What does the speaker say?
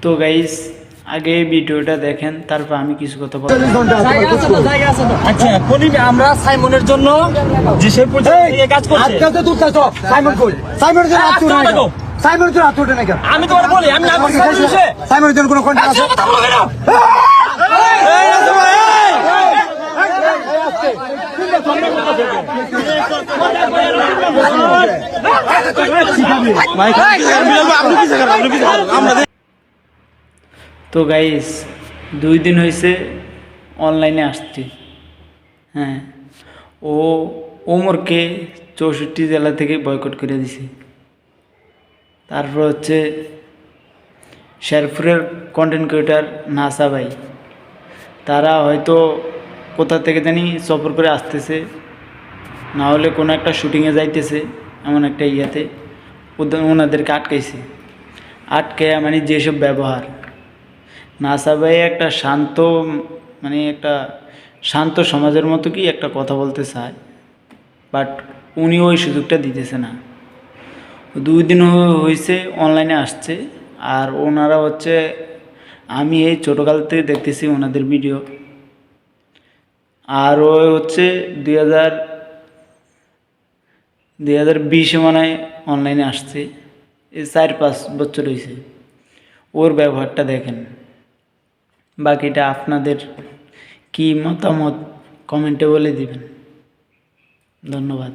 তো গাইস আগে ভিডিওটা দেখেন, তারপর আমি কিছু কথা বলবো। আচ্ছা কলিম আমরা সাইমনের জন্য যে সে কাজ করছে আজকে তুই তো সাইমন কই সাইমনের জন্য আত্মু নাই সাইমনের জন্য আত্মুটা নাই আমি তোমার বলি আমি না করছি সাইমনের জন্য কোনো কন্ট্রাক্ট আছে কথা বলো কেন তো গাইস 2 দিন হয়েছে অনলাইনে আসছি। হ্যাঁ, ও ওমরকে 64 জেলা থেকে বয়কট করে দিছে। তারপর হচ্ছে শেরপুরের কন্টেন্ট ক্রিয়েটার নাসা ভাই, তারা হয়তো কোথা থেকে জানি সফর করে আসতেছে, না হলে কোনো একটা শুটিংয়ে যাইতেছে, এমন একটা ইয়াতে ওনাদেরকে আটকাইছে। আটকে মানে যেসব ব্যবহার, নাসা ভাই একটা শান্ত মানে একটা শান্ত সমাজের মতো কি একটা কথা বলতে চায়, বাট উনি ওই সুযোগটা দিতেছে না। 2 দিন হয়েছে অনলাইনে আসছে, আর ওনারা হচ্ছে আমি এই ছোটোকাল থেকে দেখতেছি ওনাদের ভিডিও। আর ও হচ্ছে 2020 মনে হয় অনলাইনে আসছে, এই 4-5 বছর হয়েছে। ওর ব্যবহারটা দেখেন। বাকিটা আপনাদের কি মতামত কমেন্টে বলে দিবেন। ধন্যবাদ।